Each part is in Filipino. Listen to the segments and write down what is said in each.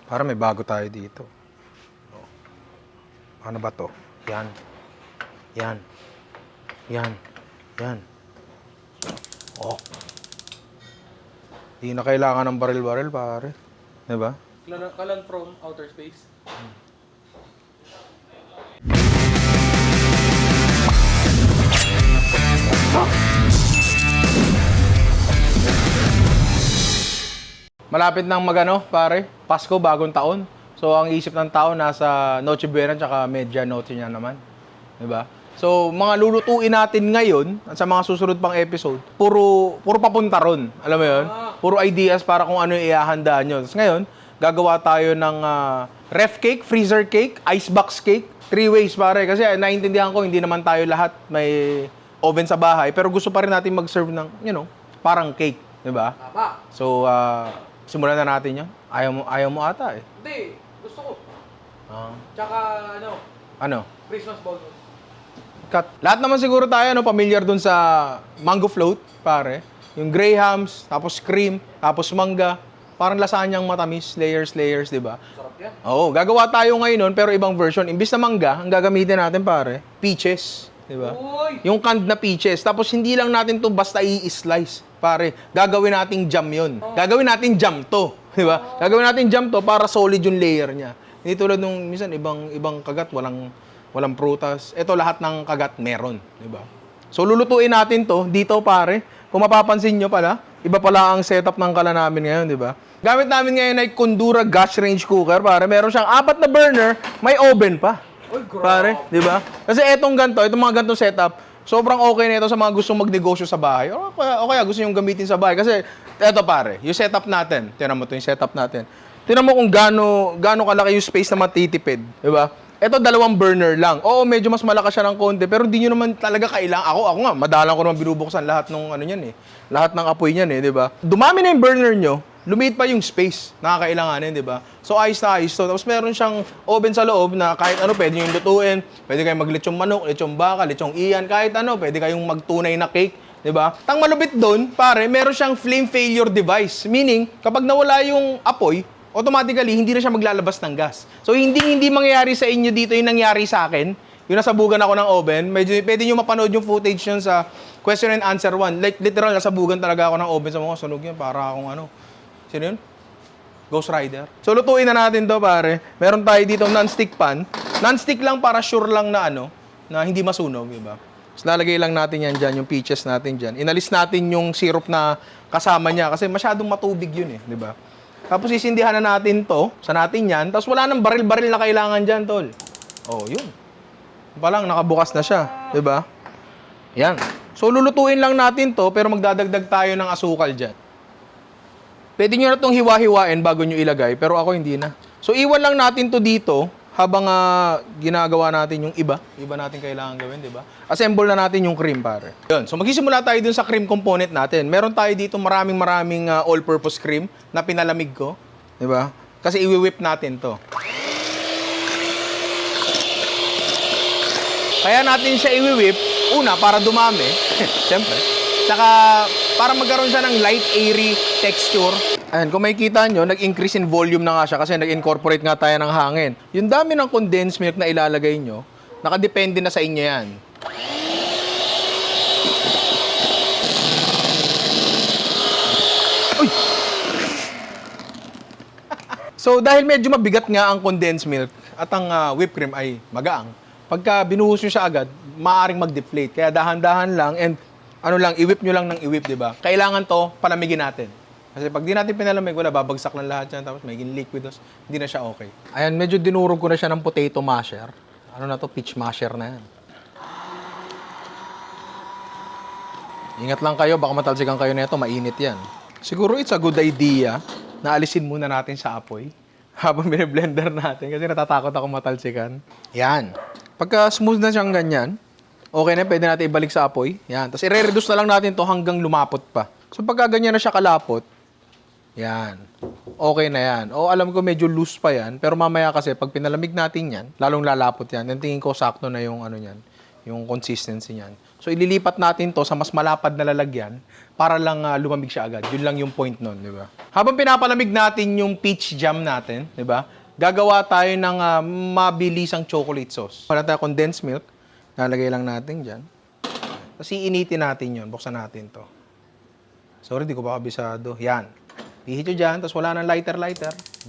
Para may bago tayo dito. Oh. Ano ba to? Yan. Yan. Yan. Yan. Oh. Hindi na kailangan ng baril-baril, pare. Diba? Kalan from outer space. Malapit nang magano, pare. Pasko, bagong taon. So, ang isip ng tao nasa Noche Buena tsaka Media Noche niya naman. Diba? So, mga lulutuin natin ngayon at sa mga susunod pang episode, puro papunta ron. Alam mo yun? Puro ideas para kung ano yung ihahanda nyo. Tapos ngayon, gagawa tayo ng ref cake, freezer cake, icebox cake. 3 ways, pare. Kasi naiintindihan ko, hindi naman tayo lahat may oven sa bahay. Pero gusto pa rin natin mag-serve ng, parang cake. Diba? Tama. So, simulan na natin yun. Ayaw mo ata eh. Hindi. Gusto ko. Ah. Tsaka Ano? Christmas bonus. Cut. Lahat naman siguro tayo familiar dun sa mango float, pare. Yung grahams, tapos cream, tapos mangga. Parang lasanyang matamis, layers, di ba? Sarap yan. Oo, gagawa tayo ngayon nun, pero ibang version. Imbis na mangga, ang gagamitin natin, pare, peaches. Di ba? Uy! Yung canned na peaches. Tapos hindi lang natin to basta i-slice, pare. Gagawin nating jam yun. Gagawin natin jam to. Di ba? Gagawin natin jam to para solid yung layer niya. Hindi tulad nung minsan ibang kagat, walang prutas. Ito lahat ng kagat meron, di ba? So lulutuin natin to dito, pare. Kung mapapansin nyo pala, iba pala ang setup ng kala namin ngayon, di ba? Gamit namin ngayon ay Kondura gas range cooker, pare. Meron siyang 4 na burner, may oven pa. Uy, grabe. Pare, di ba? Kasi itong mga ganito setup, sobrang okay na ito sa mga gustong magnegosyo sa bahay. O kaya gusto nyo gamitin sa bahay. Kasi eto, pare, yung setup natin. Tingnan mo to yung setup natin. Tingnan mo kung gaano kalaki yung space na matitipid, di ba? Ito, 2 burner lang. Oo, medyo mas malakas siya ng konti, pero hindi nyo naman talaga kailangan. Ako nga, madalang ko naman binubuksan lahat ng niyan eh. Lahat ng apoy niyan eh, di ba? Dumami na yung burner nyo, lumiit pa yung space na kakailanganin, di ba? So, ayos na ayos to. Tapos meron siyang oven sa loob na kahit ano, pwede nyo lutuin. Pwede kayong maglitsong manok, litsong baka, litsong iyan, kahit ano. Pwede kayong magtunay na cake, di ba? Tang malupit doon, pare, meron siyang flame failure device. Meaning, kapag nawala yung apoy, automatically, hindi na siya maglalabas ng gas. So, hindi mangyayari sa inyo dito yung nangyari sa akin. Yung nasabugan ako ng oven. Pwede nyo mapanood yung footage yun sa question and answer 1. Like, literal, nasabugan talaga ako ng oven sa mga sunog yun. Para akong Sino yun? Ghost Rider. So, lutuin na natin to, pare. Meron tayo dito non-stick pan. Non-stick lang para sure lang na na hindi masunog, di ba? So, lalagay lang natin yan dyan, yung peaches natin dyan. Inalis natin yung syrup na kasama niya kasi masyadong matubig yun eh, di ba? Tapos sisindihan na natin to, sa natin yan. Tapos wala nang baril-baril na kailangan dyan, tol. Oh, yun. Palang nakabukas na siya, 'di ba? Yan. So lulutuin lang natin to, pero magdadagdag tayo ng asukal diyan. Pwede niyo na tong hiwa-hiwain bago niyo ilagay, pero ako hindi na. So iwan lang natin to dito habang ginagawa natin yung iba natin kailangan gawin, 'di ba? Assemble na natin yung cream, pare. Yun. So magsisimula tayo dun sa cream component natin. Meron tayo dito maraming all-purpose cream na pinalamig ko, 'di ba? Kasi i-whip natin to. Kaya natin siya i-whip, una, para dumami, siyempre. Tsaka, para magkaroon siya ng light, airy texture. Ayan, kung makikita nyo, nag-increase in volume na nga siya kasi nag-incorporate nga tayo ng hangin. Yung dami ng condensed milk na ilalagay nyo, nakadepende na sa inyo yan. Uy! So, dahil medyo mabigat nga ang condensed milk at ang whipped cream ay magaang, pagka binuhos nyo siya agad, maaaring mag-deflate. Kaya dahan-dahan lang and i-whip nyo lang ng i-whip, di ba? Kailangan to palamigin natin. Kasi pag di natin pinalamig, wala, babagsak lang lahat yan. Tapos magiging liquidos, hindi na siya okay. Ayan, medyo dinurog ko na siya ng potato masher. Ano na to? Peach masher na yan. Ingat lang kayo, baka matalsikan kayo nito, mainit yan. Siguro it's a good idea na alisin muna natin sa apoy habang bine-blender natin kasi natatakot ako matalsikan. Yan. Pagka smooth na siyang ganyan, okay na, pwede natin ibalik sa apoy. Yan. Tapos i-reduce na lang natin to hanggang lumapot pa. So pagka ganyan na siya kalapot, yan. Okay na yan. O alam ko medyo loose pa yan, pero mamaya kasi pag pinalamig natin yan, lalong lalapot yan. Then tingin ko sakto na yung yung consistency niyan. So ililipat natin to sa mas malapad na lalagyan para lang lumamig siya agad. Yun lang yung point nun, di ba? Habang pinapalamig natin yung peach jam natin, di ba? Gagawa tayo ng mabilisang chocolate sauce. Wala tayo condensed milk. Lalagay lang natin dyan. Tapos iinitin natin yun. Buksan natin to. Sorry, di ko pa kabisado. Yan. Pihit nyo dyan, tapos wala nang lighter.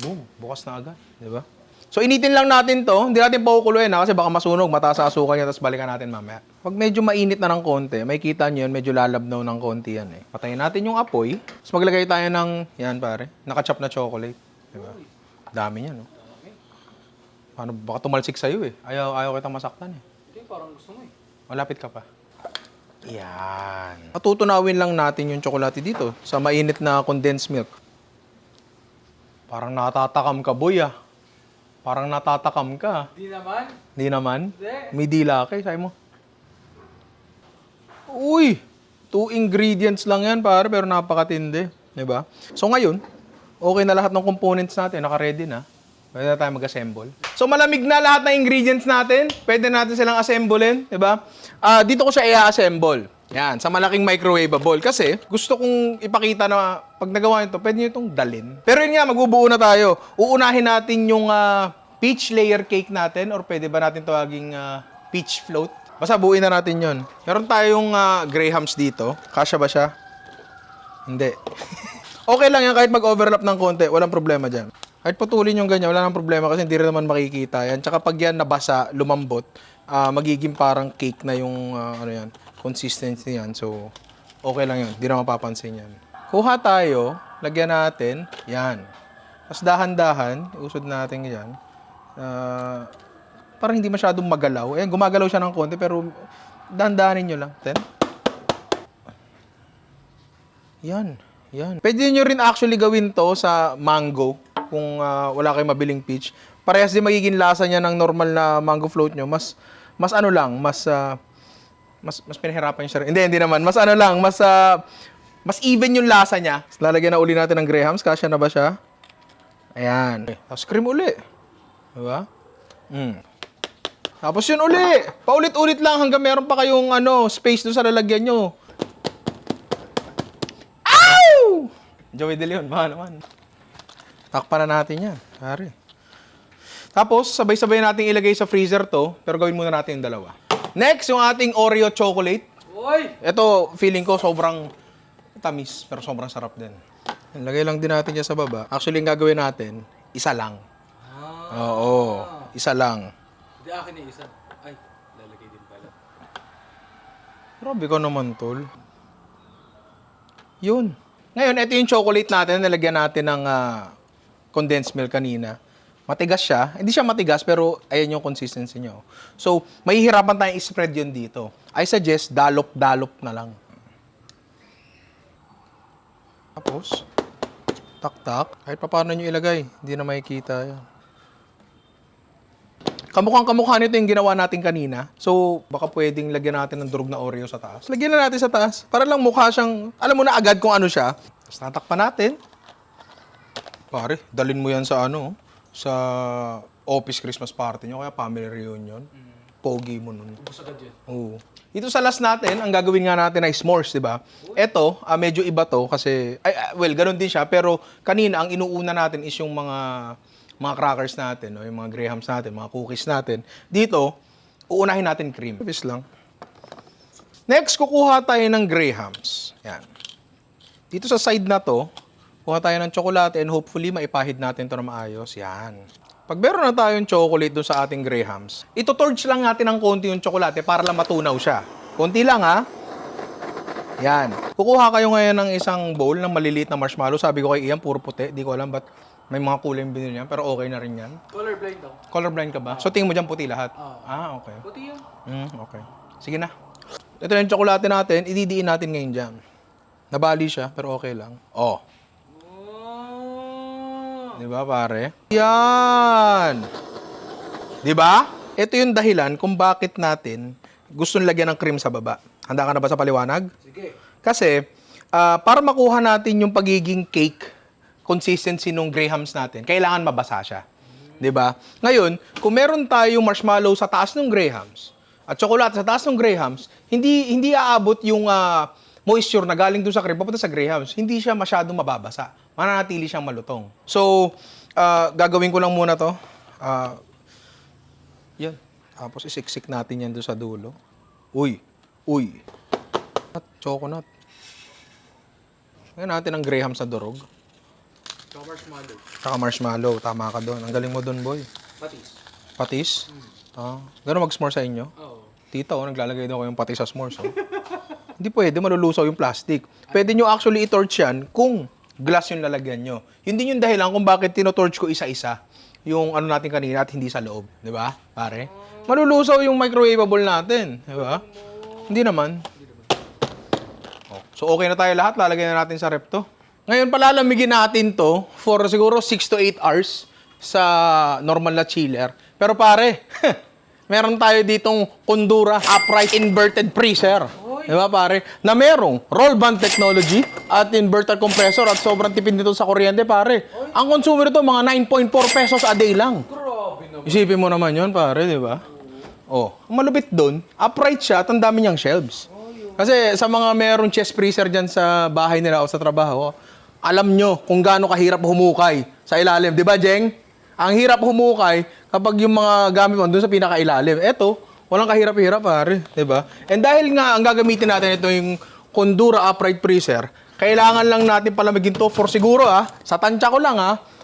Boom, bukas na agad. Di ba? So, initin lang natin to. Hindi natin pakukuluin kasi baka masunog, mataas sa asukal niya, tapos balikan natin mamaya. Pag medyo mainit na ng konti, may kita nyo yun, medyo lalabnaw ng konti yan eh. Patayin natin yung apoy. Tapos maglagay tayo ng, yan pare, nakachop na chocolate. Di ba? Dami niya, no? Paano, baka tumalsik sa'yo eh. Ayaw kitang masaktan eh. Hindi, parang gusto mo eh. Malapit ka pa. Yan. Matutunawin lang natin yung tsokolate dito sa mainit na condensed milk. Parang natatakam ka, boy ah. Parang natatakam ka. Di naman. Hindi naman? Hindi. May dila ka, sabi mo. Uy! 2 ingredients lang yan, pare, pero napakatindi. Diba? So ngayon, okay na lahat ng components natin. Naka-ready na. Pwede na tayo mag-assemble. So malamig na lahat ng ingredients natin. Pwede natin silang assemblein. Diba? Dito ko siya i-assemble. Yan, sa malaking microwavable. Kasi gusto kong ipakita na pag nagawa nyo ito, pwede nyo itong dalin. Pero yun nga, magbubuo na tayo. Uunahin natin yung peach layer cake natin or pwede ba natin tawaging peach float. Basta buuin na natin yun. Meron tayong Grahams dito. Kasya ba siya? Hindi. Okay lang yan kahit mag-overlap ng konti. Walang problema dyan. Kahit putulin yung ganyan, wala nang problema kasi hindi rin naman makikita yan. Tsaka pag yan nabasa, lumambot, magiging parang cake na yung consistency yan. So, okay lang yun. Hindi na mapapansin yan. Kuha tayo, lagyan natin, yan. Tapos dahan-dahan, usod natin yan. Parang hindi masyadong magalaw. Ayan, gumagalaw siya ng konti, pero dahan-dahanin nyo lang. Then, yan. Pwede nyo rin actually gawin to sa mango kung wala kayong mabiling peach. Parehas din magiging lasa niya ng normal na mango float nyo. Mas pinahirapan siya rin. Hindi naman. Mas even yung lasa niya. Lalagyan na uli natin ng Grahams. Kasya na ba siya? Ayan. Tapos cream uli. Diba? Tapos yun uli. Paulit-ulit lang hanggang meron pa kayong space doon sa lalagyan nyo. Ow! Joey De Leon, baka naman. Takpan na natin yan. Pare. Tapos, sabay-sabay natin ilagay sa freezer to, pero gawin muna natin yung dalawa. Next, yung ating Oreo chocolate. Uy! Ito, feeling ko sobrang tamis, pero sobrang sarap din. Lagay lang din natin dyan sa baba. Actually, yung gagawin natin, isa lang. Oo, isa lang. Hindi akin na isa. Ay, lalagay din pala. Grabe ka naman, tol. Yun. Ngayon, ito yung chocolate natin, nalagyan natin ng condensed milk kanina. Matigas siya. Hindi siya matigas, pero ayan yung consistency nyo. So, mahihirapan tayong i-spread yun dito. I suggest, dalop-dalop na lang. Tapos, tak-tak. Kahit pa paano nyo ilagay, hindi na makikita yan. Kamukhang-kamukha nito yung ginawa natin kanina. So, baka pwedeng lagyan natin ng durog na Oreo sa taas. Lagyan na natin sa taas. Para lang mukha siyang, alam mo na agad kung ano siya. Tapos tatakpan natin. Pare, dalin mo yan sa sa office Christmas party nyo, kaya family reunion. Pogi mo nun. Ubus agad yan. Oo. Dito sa last natin, ang gagawin nga natin ay s'mores, di ba? Ito, medyo iba to kasi, ganun din siya, pero kanina, ang inuuna natin is yung mga crackers natin, yung mga Grahams natin, mga cookies natin. Dito, uunahin natin cream. Service lang. Next, kukuha tayo ng Grahams. Yan. Dito sa side na to, kuha tayo ng tsokolate and hopefully maipahid natin to na maayos. Yan. Pag meron na tayong chocolate doon sa ating Grahams, ito-torch lang natin ng konti yung tsokolate para lang matunaw siya. Konti lang ha. Yan. Kukuha kayo ngayon ng isang bowl ng maliliit na marshmallow. Sabi ko kay Ian, puro puti. Di ko alam ba't may mga kulay yung binili niya. Pero okay na rin yan. Colorblind daw. Colorblind ka ba? So tingin mo dyan puti lahat? Okay. Puti yan. Okay. Sige na. Ito na yung tsokolate natin. Ididiin natin ngayon dyan. Nabali siya, pero okay lang. Oh. Di ba, pare? Yan! Di ba? Ito yung dahilan kung bakit natin gusto lagyan ng cream sa baba. Handa ka na ba sa paliwanag? Sige. Kasi, para makuha natin yung pagiging cake consistency ng Grahams natin, kailangan mabasa siya. Di ba? Ngayon, kung meron tayong marshmallow sa taas ng Grahams at tsokolate sa taas ng Grahams, hindi aabot yung moisture na galing doon sa cream papunta sa grahams, hindi siya masyadong mababasa. Mananatili siyang malutong. So, gagawin ko lang muna to. Yan. Tapos isiksik natin yan doon sa dulo. Uy. Choconut. Ngayon natin ang graham sa durog. Tsaka marshmallow. Saka marshmallow. Tama ka doon. Ang galing mo doon, boy. Patis. Patis? Gano'n mag-s'more sa inyo? Oo. Tita, naglalagay daw kayong patis sa s'mores. Hindi pwede, malulusaw yung plastic. Pwede nyo actually i-torch yan kung glass yung lalagyan nyo. Yun din yung dahilan kung bakit tinotorch ko isa-isa yung ano natin kanina at hindi sa loob. Di ba, pare? Malulusaw yung microwavable natin. Di ba? Hindi naman. So, okay na tayo lahat. Lalagay na natin sa rep to. Ngayon, palalamigin natin to for siguro 6 to 8 hours sa normal na chiller. Pero pare, meron tayo ditong Kondura upright inverted freezer. Di ba pare? Na merong roll band technology at inverter compressor at sobrang tipid nito sa kuryente pare. Ang consumer nito mga 9.4 pesos a day lang. Grabe naman. Isipin mo naman yon pare, di ba? Oh, ang malupit doon, upright siya at ang dami niyang shelves. Kasi sa mga merong chest freezer dyan sa bahay nila o sa trabaho, alam nyo kung gaano kahirap humukay sa ilalim. Di ba, Jeng? Ang hirap humukay kapag yung mga gamit mo doon sa pinakailalim. Eto, walang kahirap-hirap, pare. Diba? And dahil nga, ang gagamitin natin ito yung Kondura upright freezer, kailangan lang natin palamigin to for siguro, sa tansya ko lang,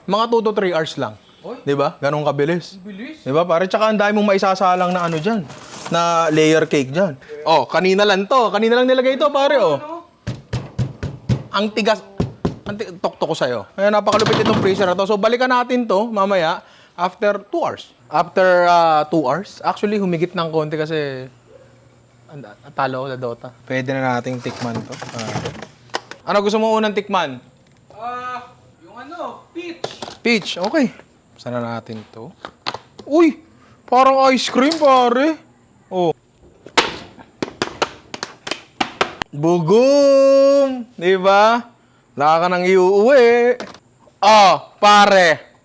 mga 2 to 3 hours lang. Diba? Ganong kabilis. Bilis. Diba, pare? Tsaka ang dami mong maisasalang na ano dyan, na layer cake dyan. Oh, kanina lang to. Kanina lang nilagay ito, pare, oh. Ang tigas. Tok-tok ko sa'yo. Kaya napakalupit itong freezer na to. So, balikan natin to mamaya after 2 hours. After 2 hours, actually, humigit ng konti kasi talo ko sa Dota. Pwede na nating tikman to. Ano gusto mo unang tikman? Yung ano, peach. Peach, okay. Sana natin to. Uy! Parang ice cream, pare. Oh. Bugong! Di ba? Wala ka nang iuuwi. Oh, pare.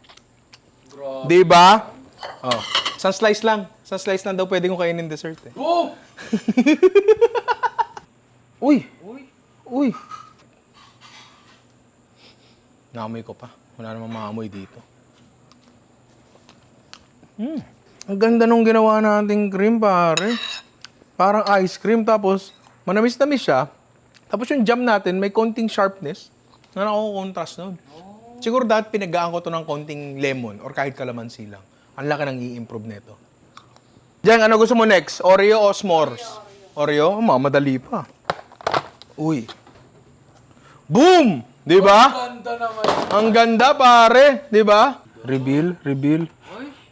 Grabe. Di ba? Oh. Isang slice lang. Isang slice lang daw pwede kong kainin dessert eh. Boom! Uy! Uy. Uy! Naamoy ko pa. Wala namang maamoy dito. Ang ganda nung ginawa nating cream, pare. Parang ice cream, tapos manamis-namis siya. Tapos yung jam natin, may konting sharpness na nako-contrast nun. Siguro dahil pinagaan ko to ng konting lemon or kahit kalamansi lang. Ang laki nang i-improve nito. Diyan, ano gusto mo next? Oreo o s'mores? Oreo? Madali pa. Uy. Boom! Di ba? Ganda naman. Ang ganda, pare. Di ba? Reveal.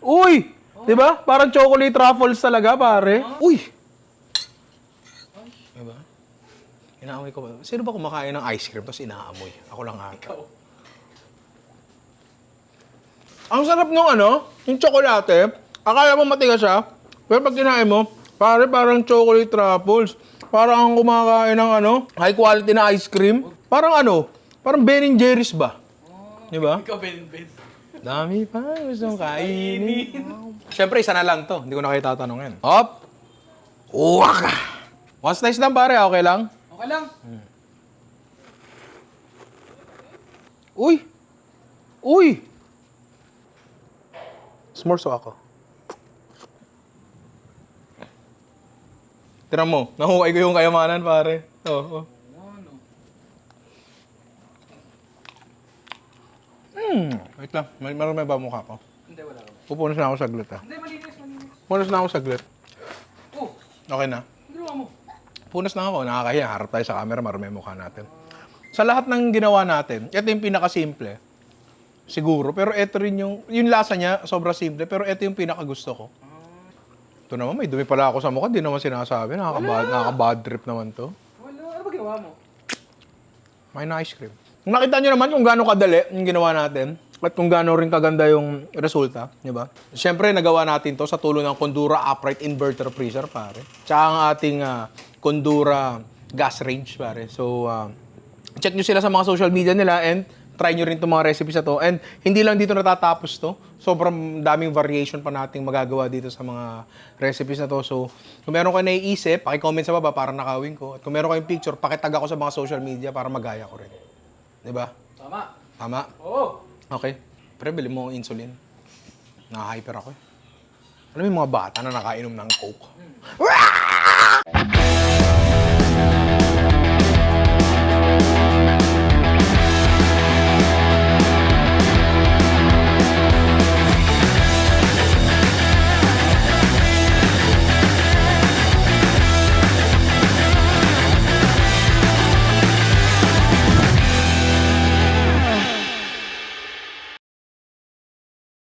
Uy! Di ba? Parang chocolate truffles talaga, pare. Uy! Di ba? Inaamoy ko ba? Sino ba kumakain ng ice cream tapos inaamoy? Ako lang ata. Ang sarap nung yung tsokolate. Akala mo matigas siya. Pero pag kinain mo, pare parang chocolate truffles. Parang ang kumakain ng high quality na ice cream. Parang parang Ben & Jerry's ba? Di ba? Ikaw, Ben. Dami pa. Gusto mong kainin. Siyempre, isa na lang to. Hindi ko na kayo tatanungin. Hop! Waka! One slice lang, pare. Okay lang? Okay lang. Uy! Uy! S'mores ako. Tira mo. Nahuhukay ko yung kayamanan, pare. Oo. Wait lang. Meron may ba mukha ko? Hindi, wala ka. Pupunas na ako saglit, Hindi, malinis. Pupunas na ako saglit. Oh, Okay na? ginawa mo. Punas na ako. Nakakahiya. Harap tayo sa camera. Marami yung mukha natin. Sa lahat ng ginawa natin, ito yung pinakasimple. Siguro. Pero ito rin yung lasa niya, sobra simple. Pero ito yung pinakagusto ko. Ito naman, may dumi pala ako sa mukha. Di naman sinasabi. Nakaka-bad trip naman to. Wala. Ano ba ginawa mo? May na ice cream. Kung nakita nyo naman kung gaano kadali yung ginawa natin at kung gaano rin kaganda yung resulta, di ba? Siyempre, nagawa natin to sa tulong ng Kondura upright inverter freezer, pare. Tsaka ang ating Kondura gas range, pare. So, check nyo sila sa mga social media nila and try nyo rin itong mga recipes na to. And hindi lang dito natatapos to. Sobrang daming variation pa nating magagawa dito sa mga recipes na to. So, kung meron kayo naiisip, paki-comment sa baba para nakawin ko. At kung meron kayong picture, pakitag ako sa mga social media para magaya ko rin. Diba? Tama. Tama? Oo. Okay. Pero bili mo ang insulin. Naka-hyper ako eh. Alam mo yung mga bata na nakainom ng Coke?